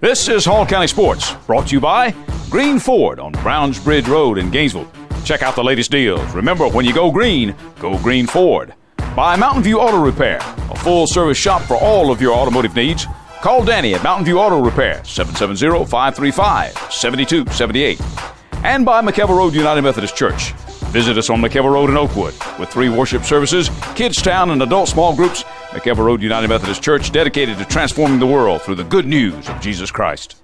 This is Hall County Sports, brought to you by Green Ford on Browns Bridge Road in Gainesville. Check out the latest deals. Remember, when you go Green Ford. By Mountain View Auto Repair, a full-service shop for all of your automotive needs. Call Danny at Mountain View Auto Repair, 770-535-7278. And by McKelvey Road United Methodist Church. Visit us on McKelvey Road in Oakwood. With 3 worship services, Kids Town, and adult small groups, McKelvey Road United Methodist Church, dedicated to transforming the world through the good news of Jesus Christ.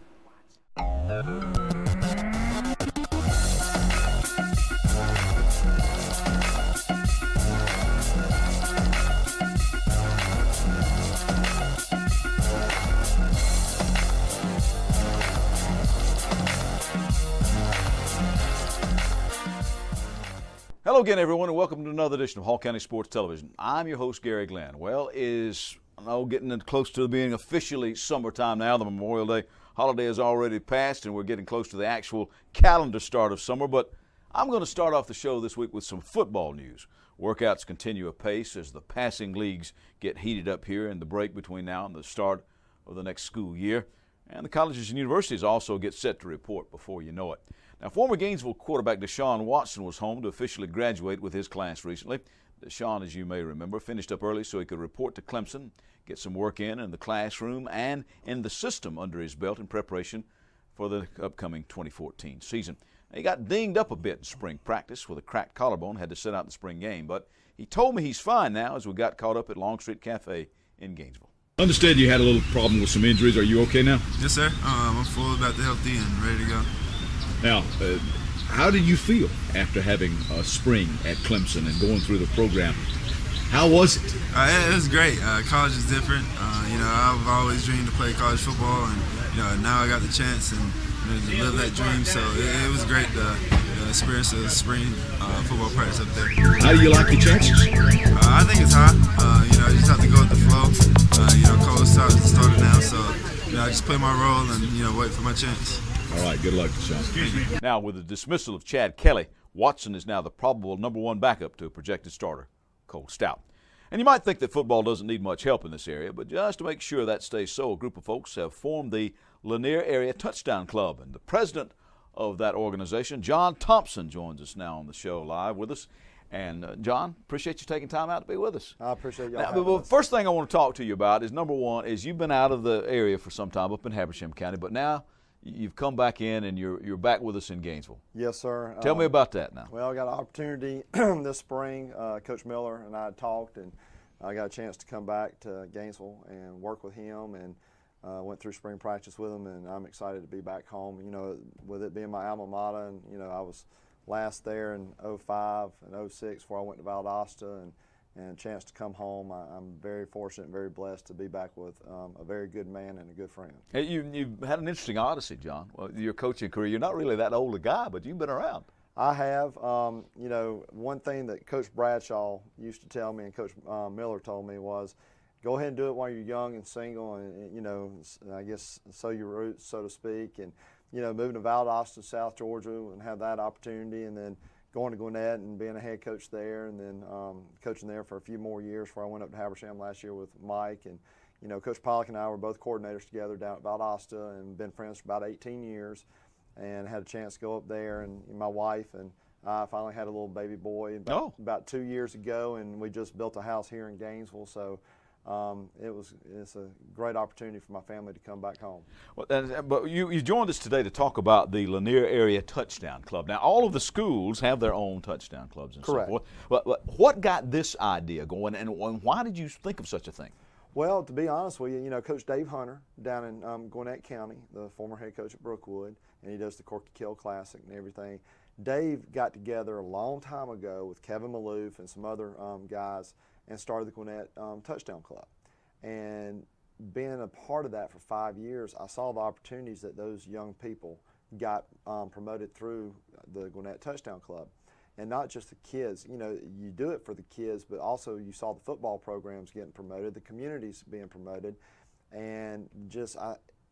Hello again, everyone, and welcome to another edition of Hall County Sports Television. I'm your host, Gary Glenn. Well, getting close to being officially summertime now. The Memorial Day holiday has already passed, and we're getting close to the actual calendar start of summer. But I'm going to start off the show this week with some football news. Workouts continue apace as the passing leagues get heated up here in the break between now and the start of the next school year. And the colleges and universities also get set to report before you know it. Now, former Gainesville quarterback Deshaun Watson was home to officially graduate with his class recently. Deshaun, as you may remember, finished up early so he could report to Clemson, get some work in the classroom and in the system under his belt in preparation for the upcoming 2014 season. Now, he got dinged up a bit in spring practice with a cracked collarbone, had to sit out the spring game, but he told me he's fine now as we got caught up at Long Street Cafe in Gainesville. I understand you had a little problem with some injuries. Are you okay now? Yes, sir. I'm fully back to healthy and ready to go. Now, how did you feel after having a spring at Clemson and going through the program? How was it? It was great. College is different. I've always dreamed to play college football, and now I got the chance and to live that dream. So it was great to experience the spring football practice up there. How do you like the chances? I think it's high. You just have to go with the flow. College started now, so I just play my role and wait for my chance. All right, good luck, Sean. Now, with the dismissal of Chad Kelly, Watson is now the probable number 1 backup to a projected starter, Cole Stout. And you might think that football doesn't need much help in this area, but just to make sure that stays so, a group of folks have formed the Lanier Area Touchdown Club. And the president of that organization, John Thompson, joins us now on the show live with us. And, John, appreciate you taking time out to be with us. I appreciate y'all. Now, first thing I want to talk to you about is, number one, is you've been out of the area for some time up in Habersham County, but now you've come back in and you're back with us in Gainesville. Yes, sir. Tell me about that now. Well, I got an opportunity this spring. Coach Miller and I had talked, and I got a chance to come back to Gainesville and work with him, and went through spring practice with him, and I'm excited to be back home. With it being my alma mater, and I was last there in 05 and 06 before I went to Valdosta, and a chance to come home. I'm very fortunate and very blessed to be back with a very good man and a good friend. Hey, you've had an interesting odyssey, John. Well, your coaching career, you're not really that old a guy, but you've been around. I have. One thing that Coach Bradshaw used to tell me and Coach Miller told me was, go ahead and do it while you're young and single, and I guess sow your roots, so to speak. And moving to Valdosta, South Georgia, and have that opportunity, and then going to Gwinnett and being a head coach there, and then coaching there for a few more years before I went up to Habersham last year with Mike. And Coach Pollock and I were both coordinators together down at Valdosta and been friends for about 18 years, and had a chance to go up there. And my wife and I finally had a little baby boy about 2 years ago, and we just built a house here in Gainesville. So it's a great opportunity for my family to come back home. Well, but you joined us today to talk about the Lanier Area Touchdown Club. Now, all of the schools have their own touchdown clubs and Correct. so forth. But what got this idea going, and why did you think of such a thing? Well, to be honest with you, Coach Dave Hunter down in Gwinnett County, the former head coach at Brookwood, and he does the Corky Kill Classic and everything. Dave got together a long time ago with Kevin Maloof and some other guys and started the Gwinnett Touchdown Club. And being a part of that for 5 years, I saw the opportunities that those young people got promoted through the Gwinnett Touchdown Club. And not just the kids, you do it for the kids, but also you saw the football programs getting promoted, the communities being promoted, and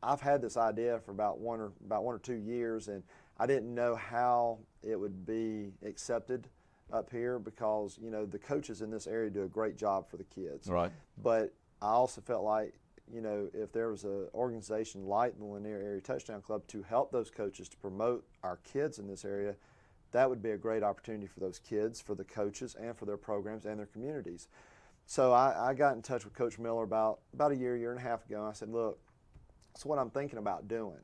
I've had this idea for about one or 2 years, and I didn't know how it would be accepted up here because the coaches in this area do a great job for the kids. Right. But I also felt like if there was an organization like the Lanier Area Touchdown Club to help those coaches to promote our kids in this area, that would be a great opportunity for those kids, for the coaches, and for their programs and their communities. So I got in touch with Coach Miller about a year and a half ago, and I said, look, that's what I'm thinking about doing.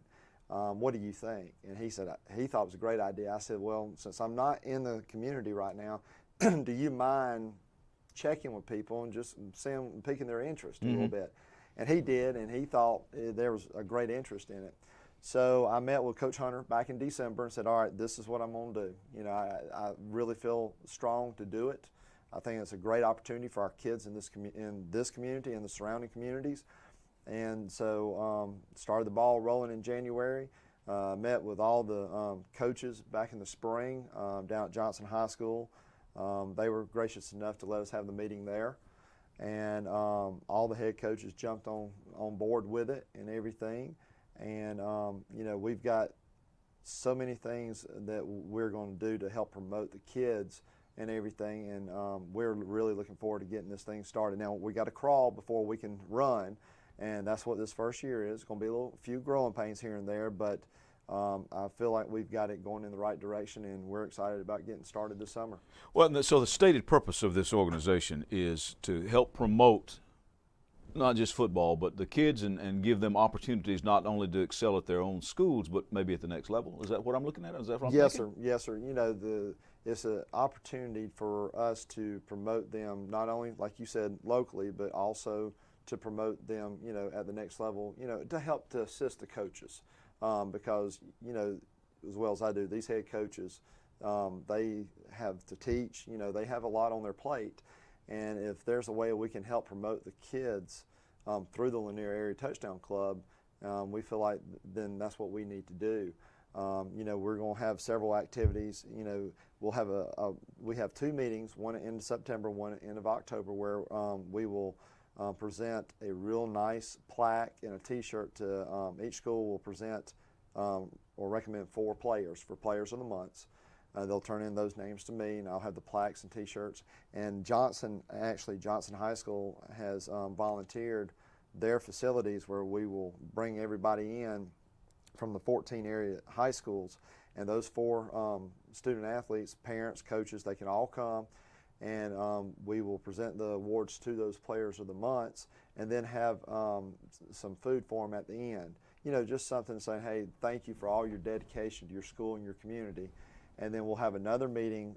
What do you think? And he said he thought it was a great idea. I said, well, since I'm not in the community right now, do you mind checking with people and just piquing their interest a little bit? And he did, and he thought there was a great interest in it. So I met with Coach Hunter back in December and said, all right, this is what I'm going to do. I really feel strong to do it. I think it's a great opportunity for our kids in this community and the surrounding communities. And so started the ball rolling in January. Met with all the coaches back in the spring down at Johnson High School. They were gracious enough to let us have the meeting there. And all the head coaches jumped on board with it and everything. And, we've got so many things that we're going to do to help promote the kids and everything. And we're really looking forward to getting this thing started. Now, we got to crawl before we can run. And that's what this first year is. It's going to be a few growing pains here and there, but I feel like we've got it going in the right direction, and we're excited about getting started this summer. Well, so the stated purpose of this organization is to help promote not just football, but the kids and give them opportunities not only to excel at their own schools, but maybe at the next level. Is that what I'm looking at? Is that what I'm thinking? Yes, sir. It's an opportunity for us to promote them not only, like you said, locally, but also to promote them, at the next level, to help to assist the coaches. Because, as well as I do, these head coaches, they have to teach, they have a lot on their plate. And if there's a way we can help promote the kids through the Lanier Area Touchdown Club, we feel like then that's what we need to do. We're going to have several activities. We'll have we have 2 meetings, one at the end of September, one at the end of October, where we will present a real nice plaque and a T-shirt to each school will present or recommend 4 players for Players of the Months. They'll turn in those names to me, and I'll have the plaques and T-shirts. And Johnson High School has volunteered their facilities where we will bring everybody in from the 14 area high schools. And those 4 student athletes, parents, coaches, they can all come. And we will present the awards to those Players of the Months and then have some food for them at the end. Just something saying, hey, thank you for all your dedication to your school and your community. And then we'll have another meeting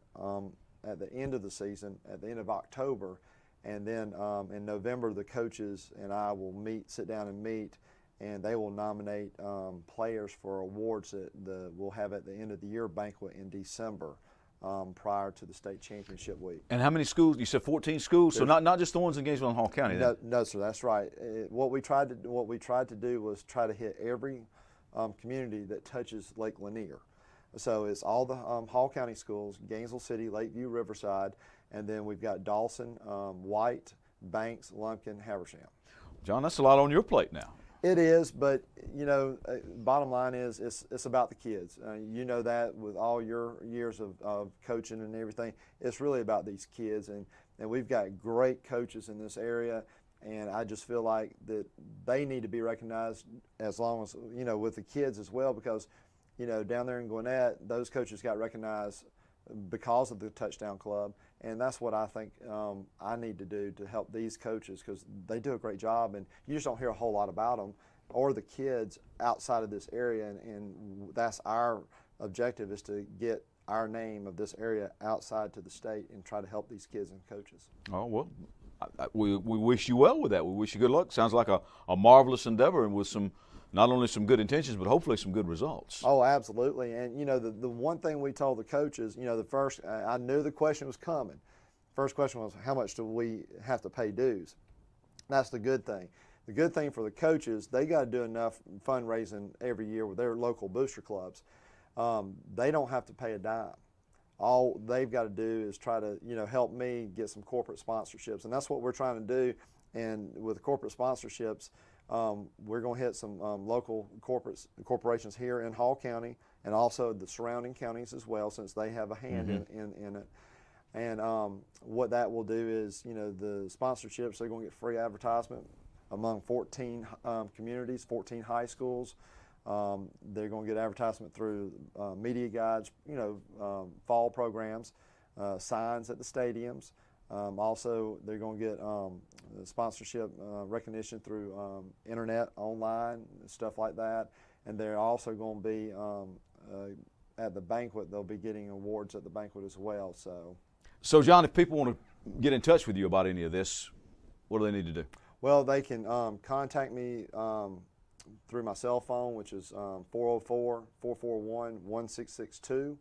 at the end of the season, at the end of October. And then in November, the coaches and I will sit down and meet, and they will nominate players for awards that we'll have at the end of the year banquet in December. Prior to the state championship week. And how many schools? You said 14 schools, so not just the ones in Gainesville and Hall County. No, sir, that's right. What we tried to do was try to hit every community that touches Lake Lanier. So it's all the Hall County schools: Gainesville City, Lakeview, Riverside, and then we've got Dawson, White, Banks, Lumpkin, Haversham. John, that's a lot on your plate now. It is, but bottom line is it's about the kids. That with all your years of coaching and everything, it's really about these kids, and we've got great coaches in this area, and I just feel like that they need to be recognized as long as with the kids as well, because down there in Gwinnett, those coaches got recognized because of the Touchdown Club, and that's what I think I need to do to help these coaches, because they do a great job, and you just don't hear a whole lot about them or the kids outside of this area, and that's our objective, is to get our name of this area outside to the state and try to help these kids and coaches. Oh, well, we wish you well with that. We wish you good luck. Sounds like a marvelous endeavor, and with not only some good intentions, but hopefully some good results. Oh, absolutely. And, the one thing we told the coaches, I knew the question was coming. First question was, how much do we have to pay dues? That's the good thing. The good thing for the coaches, they got to do enough fundraising every year with their local booster clubs. They don't have to pay a dime. All they've got to do is try to, help me get some corporate sponsorships. And that's what we're trying to do. And with corporate sponsorships, we're going to hit some local corporations here in Hall County, and also the surrounding counties as well, since they have a hand in it. And what that will do is, the sponsorships, they're going to get free advertisement among 14 communities, 14 high schools. They're going to get advertisement through media guides, fall programs, signs at the stadiums. Also, they're going to get sponsorship recognition through internet, online, stuff like that. And they're also going to be at the banquet. They'll be getting awards at the banquet as well. So John, if people want to get in touch with you about any of this, what do they need to do? Well, they can contact me through my cell phone, which is 404-441-1662,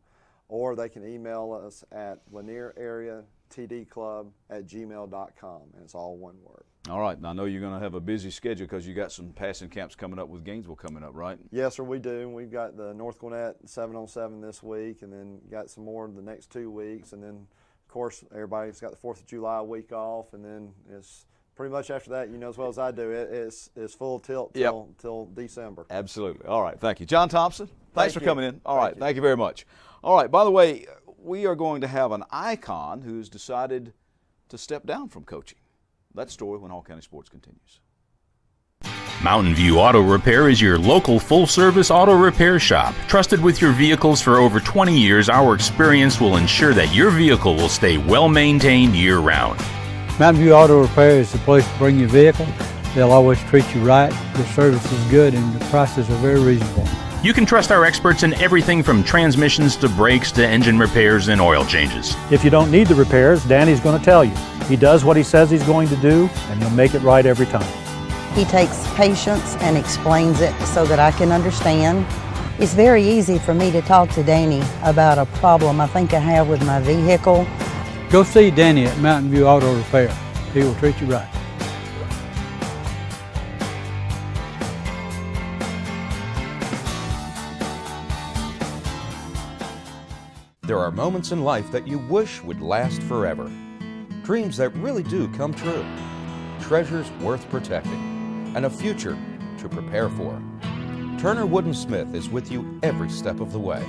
or they can email us at lanierarea.tdclub@gmail.com, and it's all one word. All right. Now, I know you're going to have a busy schedule because you got some passing camps coming up with Gainesville coming up, right? Yes, sir, we do. We've got the North Gwinnett 7-on-7 this week, and then got some more the next 2 weeks, and then, of course, everybody's got the 4th of July week off, and then it's pretty much after that, you know as well as I do, it's full tilt till December. Absolutely. All right. Thank you. John Thompson, thanks for coming in. All right. Thank you very much. All right. By the way, we are going to have an icon who's decided to step down from coaching. That story when Hall County Sports continues. Mountain View Auto Repair is your local full-service auto repair shop. Trusted with your vehicles for over 20 years, our experience will ensure that your vehicle will stay well-maintained year-round. Mountain View Auto Repair is the place to bring your vehicle. They'll always treat you right. The service is good and the prices are very reasonable. You can trust our experts in everything from transmissions to brakes to engine repairs and oil changes. If you don't need the repairs, Danny's going to tell you. He does what he says he's going to do, and he'll make it right every time. He takes patience and explains it so that I can understand. It's very easy for me to talk to Danny about a problem I think I have with my vehicle. Go see Danny at Mountain View Auto Repair. He will treat you right. There are moments in life that you wish would last forever. Dreams that really do come true. Treasures worth protecting. And a future to prepare for. Turner Wood & Smith is with you every step of the way.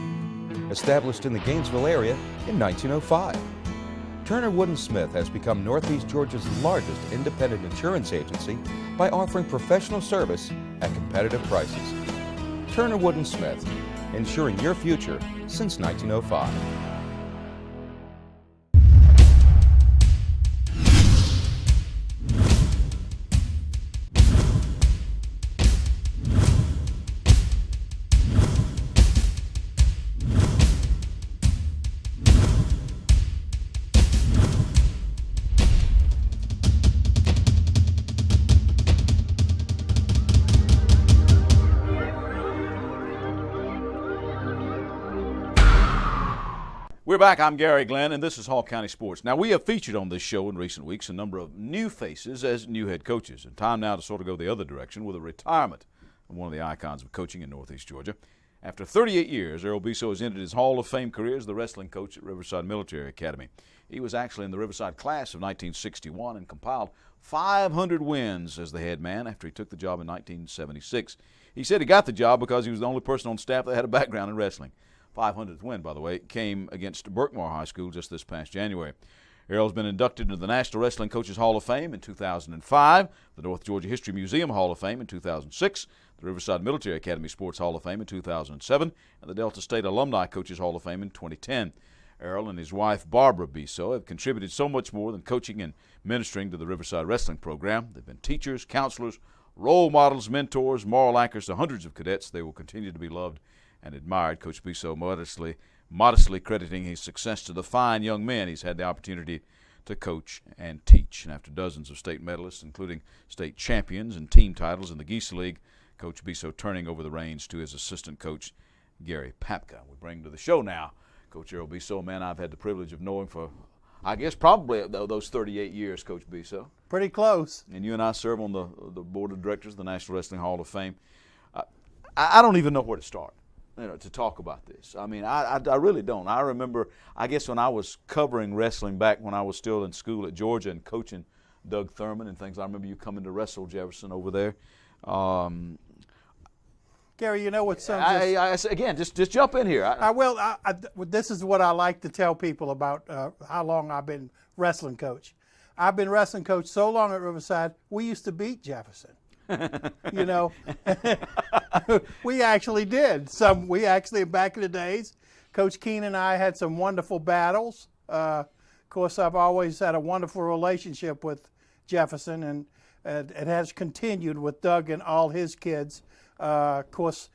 Established in the Gainesville area in 1905. Turner Wood & Smith has become Northeast Georgia's largest independent insurance agency by offering professional service at competitive prices. Turner Wood & Smith, insuring your future since 1905. We're back. I'm Gary Glenn, and this is Hall County Sports. Now, we have featured on this show in recent weeks a number of new faces as new head coaches, and time now to sort of go the other direction with a retirement of one of the icons of coaching in Northeast Georgia. After 38 years, Earl Biso has ended his Hall of Fame career as the wrestling coach at Riverside Military Academy. He was actually in the Riverside class of 1961 and compiled 500 wins as the head man after he took the job in 1976. He said he got the job because he was the only person on staff that had a background in wrestling. 500th win, by the way, came against Berkmar High School just this past January. Errol's been inducted into the National Wrestling Coaches Hall of Fame in 2005, the North Georgia History Museum Hall of Fame in 2006, the Riverside Military Academy Sports Hall of Fame in 2007, and the Delta State Alumni Coaches Hall of Fame in 2010. Errol and his wife, Barbara Biso, have contributed so much more than coaching and ministering to the Riverside Wrestling program. They've been teachers, counselors, role models, mentors, moral anchors to hundreds of cadets. They will continue to be loved and admired. Coach Biso modestly crediting his success to the fine young men he's had the opportunity to coach and teach. And after dozens of state medalists, including state champions and team titles in the Geese League, Coach Biso turning over the reins to his assistant coach, Gary Papka. We bring to the show now Coach Earl Biso, a man I've had the privilege of knowing for, I guess, probably those 38 years, Coach Biso. Pretty close. And you and I serve on the board of directors of the National Wrestling Hall of Fame. I don't even know where to start, to talk about this. I mean, I really don't. I remember, I guess, when I was covering wrestling back when I was still in school at Georgia and coaching Doug Thurman and things. I remember you coming to wrestle Jefferson over there. Gary, you know what some again, just jump in here. I will. This is what I like to tell people about how long I've been wrestling coach. I've been wrestling coach so long at Riverside, we used to beat Jefferson. You know, we actually did. We actually, back in the days, Coach Keene and I had some wonderful battles. Of course, I've always had a wonderful relationship with Jefferson, and it has continued with Doug and all his kids. Of course,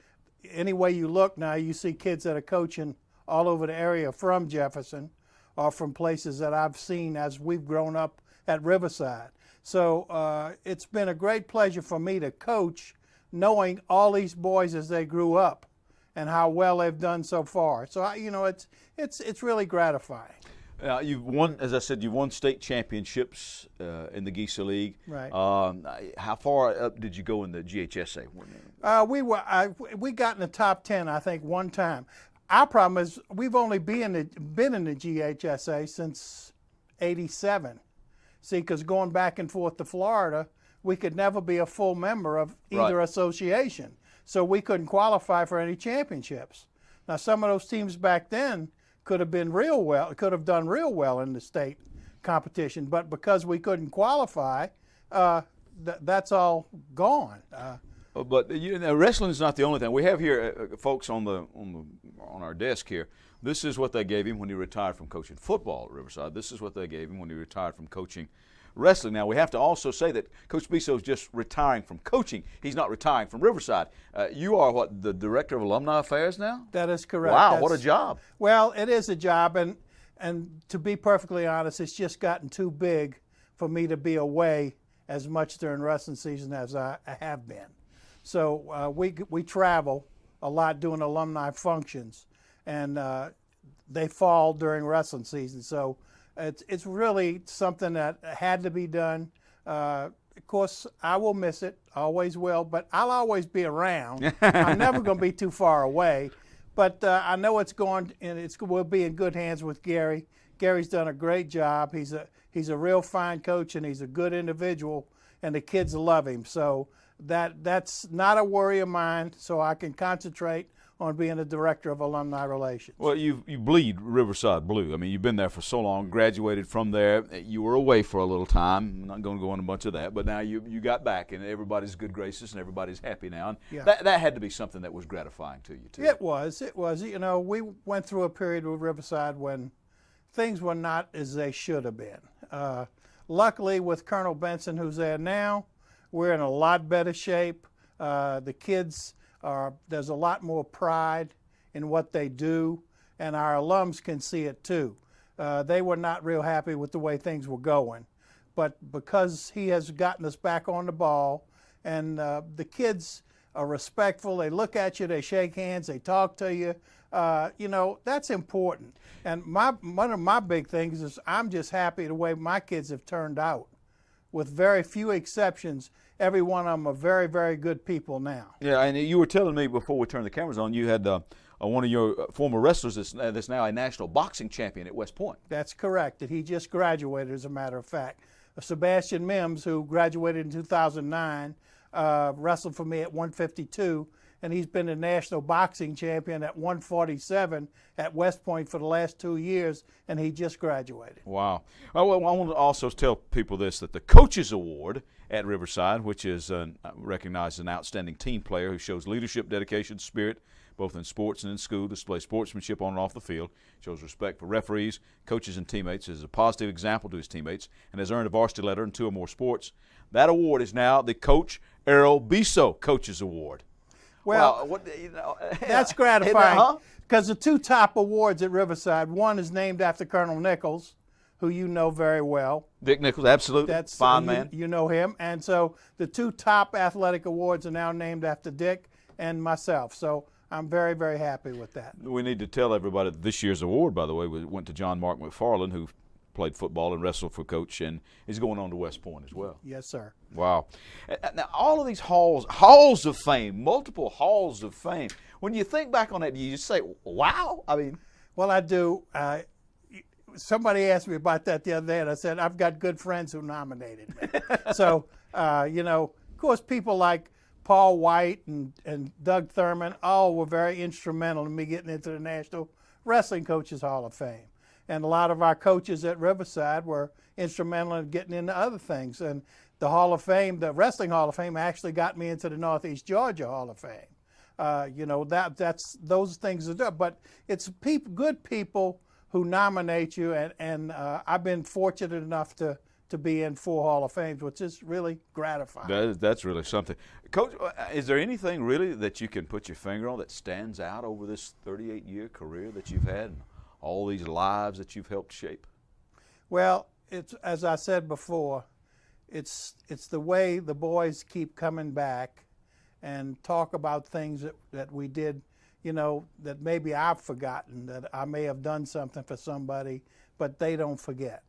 any way you look now, you see kids that are coaching all over the area from Jefferson or from places that I've seen as we've grown up at Riverside. So it's been a great pleasure for me to coach, knowing all these boys as they grew up and how well they've done so far. So it's really gratifying. You've won, as I said, you've won state championships in the Geisa League. Right. How far up did you go in the GHSA? We got in the top 10, I think, one time. Our problem is we've only been in the GHSA since '87. See, because going back and forth to Florida, we could never be a full member of either association. So we couldn't qualify for any championships. Now, some of those teams back then could have done real well in the state competition, but because we couldn't qualify, that's all gone. But wrestling is not the only thing. We have here folks on our desk here. This is what they gave him when he retired from coaching football at Riverside. This is what they gave him when he retired from coaching wrestling. Now, we have to also say that Coach Biso is just retiring from coaching. He's not retiring from Riverside. You are, the Director of Alumni Affairs now? That is correct. Wow, what a job. Well, it is a job, and to be perfectly honest, it's just gotten too big for me to be away as much during wrestling season as I have been. So we travel a lot doing alumni functions, and they fall during wrestling season. So it's really something that had to be done. Of course, I will miss it, always will, but I'll always be around. I'm never going to be too far away. But I know it's going, and we'll be in good hands with Gary. Gary's done a great job. He's a real fine coach, and he's a good individual, and the kids love him. So that's not a worry of mine, so I can concentrate on being the Director of Alumni Relations. Well, you bleed Riverside blue. I mean, you've been there for so long, graduated from there. You were away for a little time. I'm not going to go into much of that, but now you got back, and everybody's good graces, and everybody's happy now. And yeah. that had to be something that was gratifying to you, too. It was. You know, we went through a period with Riverside when things were not as they should have been. Luckily, with Colonel Benson, who's there now, we're in a lot better shape. The kids there's a lot more pride in what they do, and our alums can see it too. They were not real happy with the way things were going, but because he has gotten us back on the ball, and the kids are respectful, they look at you, they shake hands, they talk to you, you know, that's important. And one of my big things is I'm just happy the way my kids have turned out. With very few exceptions, every one of them are very, very good people now. Yeah, and you were telling me before we turned the cameras on, you had one of your former wrestlers that's now a national boxing champion at West Point. That's correct. He just graduated, as a matter of fact. Sebastian Mims, who graduated in 2009, wrestled for me at 152, and he's been a national boxing champion at 147 at West Point for the last 2 years, and he just graduated. Wow. Well, I want to also tell people this, that the Coaches Award at Riverside, which is recognized as an outstanding team player who shows leadership, dedication, spirit, both in sports and in school, displays sportsmanship on and off the field, shows respect for referees, coaches, and teammates, is a positive example to his teammates, and has earned a varsity letter in 2 or more sports. That award is now the Coach Errol Biso Coaches Award. Well, that's gratifying because the 2 top awards at Riverside, one is named after Colonel Nichols, who you know very well. Dick Nichols, absolute, that's fine man. You know him. And so the 2 top athletic awards are now named after Dick and myself. So I'm very, very happy with that. We need to tell everybody that this year's award, by the way, went to John Mark McFarland, who played football and wrestled for Coach, and is going on to West Point as well. Yes, sir. Wow. Now, all of these halls of fame, multiple halls of fame, when you think back on that, do you just say, wow? I mean. Well, I do. Somebody asked me about that the other day, and I said, I've got good friends who nominated me. So, you know, of course, people like Paul White and Doug Thurman all were very instrumental in me getting into the National Wrestling Coaches Hall of Fame. and a lot of our coaches at Riverside were instrumental in getting into other things. And the Hall of Fame, the Wrestling Hall of Fame, actually got me into the Northeast Georgia Hall of Fame. You know, that's those things are there. But it's good people who nominate you, and I've been fortunate enough to be in 4 Hall of Fames, which is really gratifying. That's really something. Coach, is there anything really that you can put your finger on that stands out over this 38-year career that you've had and all these lives that you've helped shape? Well, it's, as I said before, it's the way the boys keep coming back and talk about things that we did, you know, that maybe I've forgotten, that I may have done something for somebody, but they don't forget.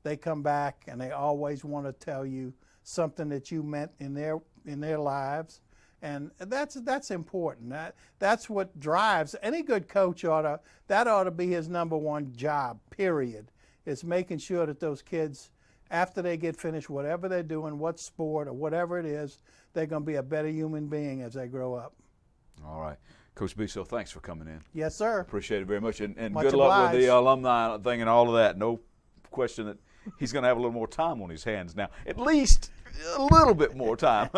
They come back and they always want to tell you something that you meant in their lives, and that's important. That's what drives any good coach. Ought to be his number one job. Period. Is making sure that those kids, after they get finished, whatever they're doing, what sport or whatever it is, they're going to be a better human being as they grow up. All right. Coach Biso, thanks for coming in. Yes, sir. Appreciate it very much. And Much good luck obliged. with the alumni thing and all of that. No question that he's going to have a little more time on his hands now. At least a little bit more time.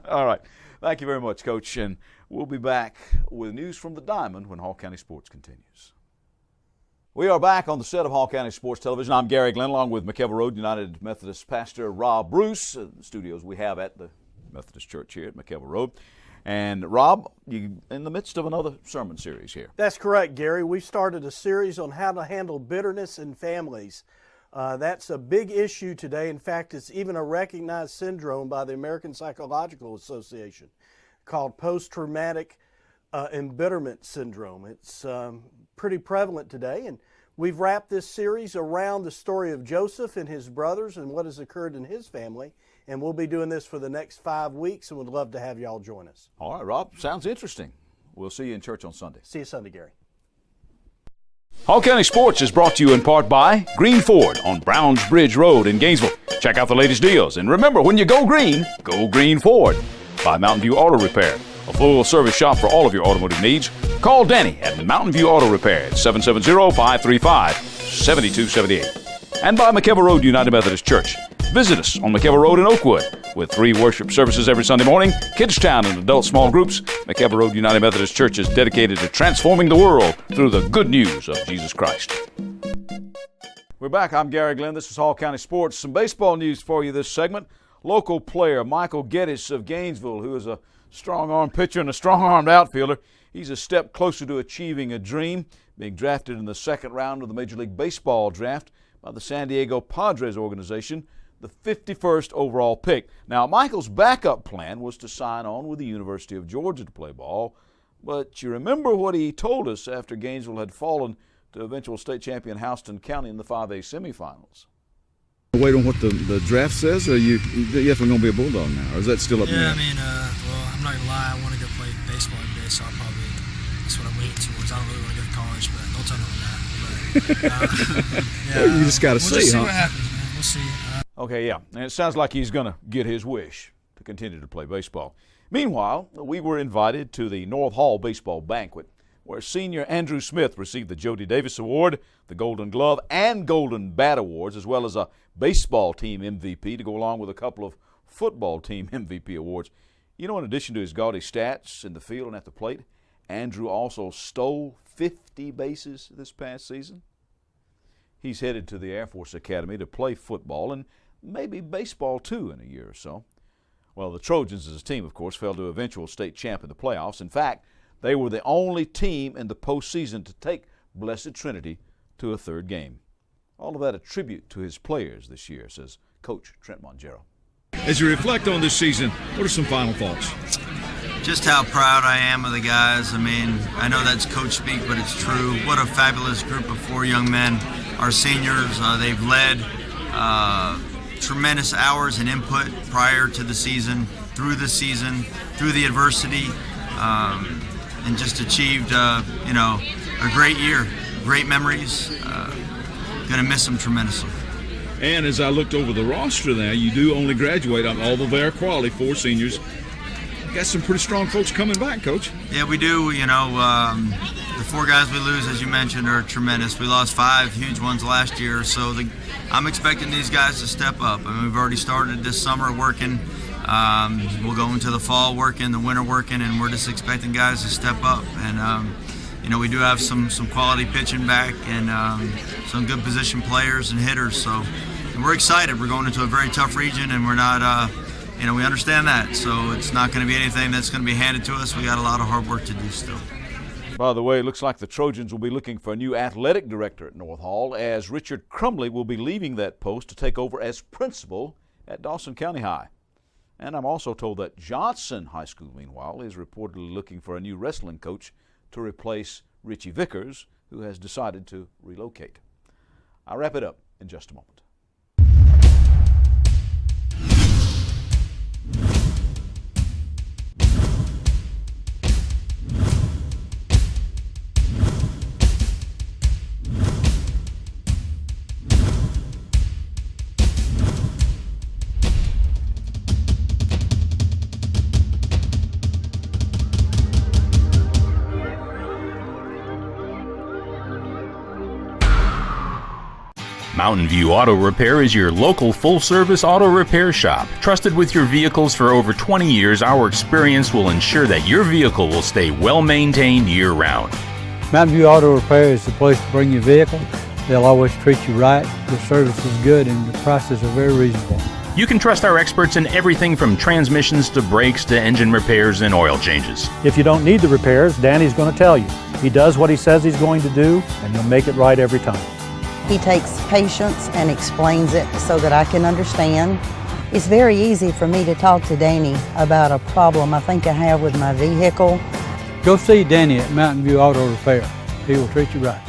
All right. Thank you very much, Coach. And we'll be back with news from the Diamond when Hall County Sports continues. We are back on the set of Hall County Sports Television. I'm Gary Glenn, along with McKelvey Road United Methodist pastor Rob Bruce, the studios we have at the Methodist Church here at McKelvey Road. And Rob, you in the midst of another sermon series here. That's correct, Gary. We started a series on how to handle bitterness in families. That's a big issue today. In fact, it's even a recognized syndrome by the American Psychological Association called post-traumatic embitterment syndrome. It's pretty prevalent today, and we've wrapped this series around the story of Joseph and his brothers and what has occurred in his family. And we'll be doing this for the next 5 weeks, and would love to have y'all join us. All right, Rob, sounds interesting. We'll see you in church on Sunday. See you Sunday, Gary. Hall County Sports is brought to you in part by Green Ford on Browns Bridge Road in Gainesville. Check out the latest deals. And remember, when you go green Ford. By Mountain View Auto Repair, a full-service shop for all of your automotive needs. Call Danny at Mountain View Auto Repair at 770-535-7278. And by McKelvey Road United Methodist Church. Visit us on McKelvey Road in Oakwood with 3 worship services every Sunday morning, Kids Town and adult small groups. McKelvey Road United Methodist Church is dedicated to transforming the world through the good news of Jesus Christ. We're back. I'm Gary Glenn. This is Hall County Sports. Some baseball news for you this segment. Local player Michael Geddes of Gainesville, who is a strong-arm pitcher and a strong-armed outfielder. He's a step closer to achieving a dream, being drafted in the 2nd round of the Major League Baseball draft by the San Diego Padres organization, the 51st overall pick. Now, Michael's backup plan was to sign on with the University of Georgia to play ball, but you remember what he told us after Gainesville had fallen to eventual state champion Houston County in the 5A semifinals. Wait on what the draft says, or you definitely going to be a Bulldog now, or is that still up in the air? Yeah, I mean, well, I'm not going to lie, I want to go play baseball every day, so that's what I'm leaning towards. I don't really want to go to college, but don't tell me that. But, yeah, you just got to we'll see, just see what happens, man. We'll see. Okay, yeah, and it sounds like he's going to get his wish to continue to play baseball. Meanwhile, we were invited to the North Hall Baseball Banquet, where senior Andrew Smith received the Jody Davis Award, the Golden Glove, and Golden Bat Awards, as well as a baseball team MVP to go along with a couple of football team MVP awards. You know, in addition to his gaudy stats in the field and at the plate, Andrew also stole 50 bases this past season. He's headed to the Air Force Academy to play football and maybe baseball too in a year or so. Well, the Trojans as a team, of course, fell to eventual state champ in the playoffs. In fact, they were the only team in the postseason to take Blessed Trinity to a 3rd game. All of that a tribute to his players this year, says Coach Trent Mongero. As you reflect on this season, what are some final thoughts? Just how proud I am of the guys. I mean, I know that's coach speak, but it's true. What a fabulous group of 4 young men. Our seniors, they've led tremendous hours and input prior to the season, through the adversity, and just achieved, a great year, great memories. Going to miss them tremendously. And as I looked over the roster now, you do only graduate on all of their quality, 4 seniors. Got some pretty strong folks coming back, Coach. Yeah, we do. The 4 guys we lose, as you mentioned, are tremendous. We lost 5 huge ones last year, so I'm expecting these guys to step up. I mean, we've already started this summer working. We'll go into the fall working, the winter working, and we're just expecting guys to step up. And we do have some quality pitching back and some good position players and hitters. So we're excited. We're going into a very tough region, and we're not. We understand that. So it's not going to be anything that's going to be handed to us. We got a lot of hard work to do still. By the way, it looks like the Trojans will be looking for a new athletic director at North Hall, as Richard Crumley will be leaving that post to take over as principal at Dawson County High. And I'm also told that Johnson High School, meanwhile, is reportedly looking for a new wrestling coach to replace Richie Vickers, who has decided to relocate. I'll wrap it up in just a moment. Mountain View Auto Repair is your local full-service auto repair shop. Trusted with your vehicles for over 20 years, our experience will ensure that your vehicle will stay well-maintained year-round. Mountain View Auto Repair is the place to bring your vehicle. They'll always treat you right. The service is good and the prices are very reasonable. You can trust our experts in everything from transmissions to brakes to engine repairs and oil changes. If you don't need the repairs, Danny's going to tell you. He does what he says he's going to do, and he'll make it right every time. He takes patience and explains it so that I can understand. It's very easy for me to talk to Danny about a problem I think I have with my vehicle. Go see Danny at Mountain View Auto Repair. He will treat you right.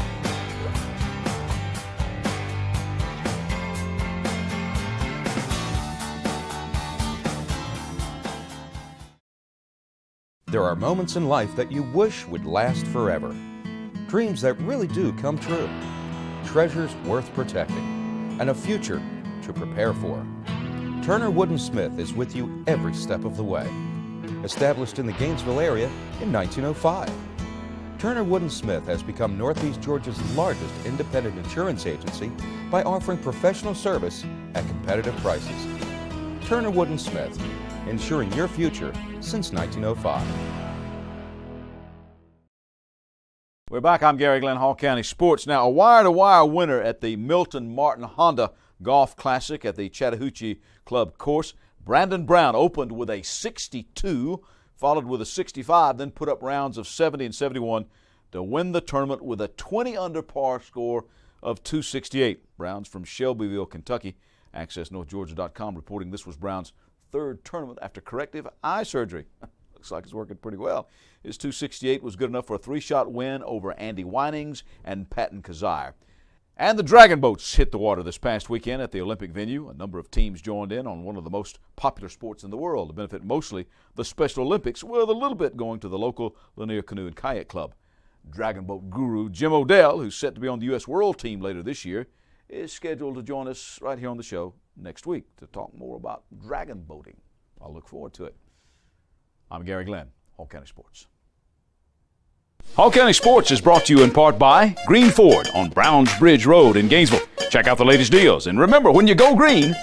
There are moments in life that you wish would last forever. Dreams that really do come true. Treasures worth protecting, and a future to prepare for. Turner Wood & Smith is with you every step of the way. Established in the Gainesville area in 1905, Turner Wood & Smith has become Northeast Georgia's largest independent insurance agency by offering professional service at competitive prices. Turner Wood & Smith, insuring your future since 1905. We're back. I'm Gary Glenn, Hall County Sports. Now, a wire-to-wire winner at the Milton Martin Honda Golf Classic at the Chattahoochee Club course. Brandon Brown opened with a 62, followed with a 65, then put up rounds of 70 and 71 to win the tournament with a 20-under par score of 268. Brown's from Shelbyville, Kentucky. AccessNorthGeorgia.com reporting this was Brown's 3rd tournament after corrective eye surgery. Looks like it's working pretty well. His 268 was good enough for a 3-shot win over Andy Winings and Patton Kazire. And the Dragon Boats hit the water this past weekend at the Olympic venue. A number of teams joined in on one of the most popular sports in the world to benefit mostly the Special Olympics, with a little bit going to the local Lanier Canoe and Kayak Club. Dragon Boat guru Jim Odell, who's set to be on the U.S. World Team later this year, is scheduled to join us right here on the show next week to talk more about dragon boating. I'll look forward to it. I'm Gary Glenn, Hall County Sports. Hall County Sports is brought to you in part by Green Ford on Browns Bridge Road in Gainesville. Check out the latest deals. And remember, when you go Green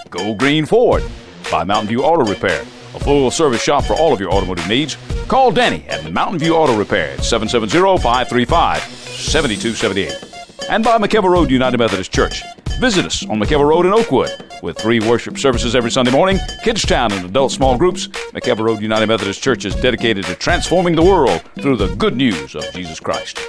Ford. By Mountain View Auto Repair, a full-service shop for all of your automotive needs. Call Danny at Mountain View Auto Repair at 770-535-7278. And by McKelvey Road United Methodist Church. Visit us on McKelvey Road in Oakwood with 3 worship services every Sunday morning, Kids Town and adult small groups. McKelvey Road United Methodist Church is dedicated to transforming the world through the good news of Jesus Christ.